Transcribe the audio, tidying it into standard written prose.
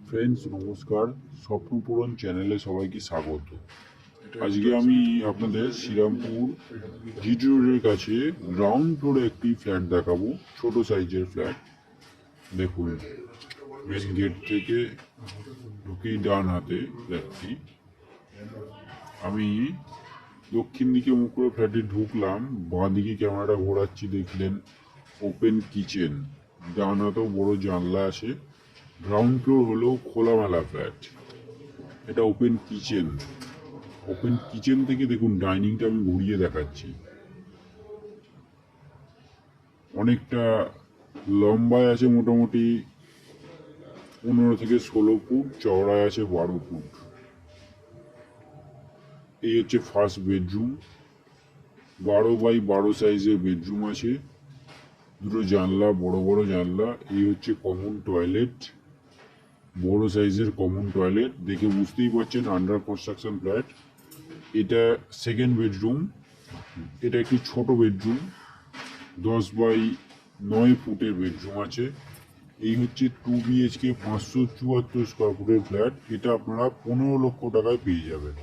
Friends নমস্কার, স্বপ্নপূরণ চ্যানেলে সবাইকে স্বাগত। আজকে আমি আপনাদের শ্রীরামপুর জিটি রোডের কাছে গ্রাউন্ড ফ্লোরে একটি ফ্ল্যাট দেখাবো, ছোট সাইজের ফ্ল্যাট। দেখুন, মেন গেট থেকে ঢুকেই ডান হাতে ফ্ল্যাটটি। আমি দক্ষিণ দিকে মুখ করে ফ্ল্যাটে ঢুকলাম, বাঁ দিকে ক্যামেরাটা ঘোরাচ্ছি, দেখলেন ওপেন কিচেন, ডান হাতেও বড় জানলা আছে। গ্রাউন্ড ফ্লোর হলো খোলামেলা ফ্ল্যাট, এটা ওপেন কিচেন। ওপেন কিচেন থেকে দেখুন ডাইনিংটা আমি ঘুরিয়ে দেখাচ্ছি। অনেকটা লম্বায় আছে, মোটামুটি 15 থেকে 16 ফুট, চওড়ায় আছে 12 ফুট। এই হচ্ছে ফার্স্ট বেডরুম, 12x12 সাইজের বেডরুম আছে, দুটো জানলা, বড় বড় জানলা। এই হচ্ছে কমন টয়লেট, বড় সাইজের কমন টয়লেট, দেখে বুঝতেই পারছেন আন্ডার কনস্ট্রাকশন ফ্ল্যাট। এটা সেকেন্ড বেডরুম, এটা একটি ছোট বেডরুম, 10x9 ফুটের বেডরুম আছে। এই হচ্ছে 2 BHK 574 স্কোয়ার ফুটের ফ্ল্যাট, এটা আপনারা 15 লক্ষ টাকায় পেয়ে যাবেন।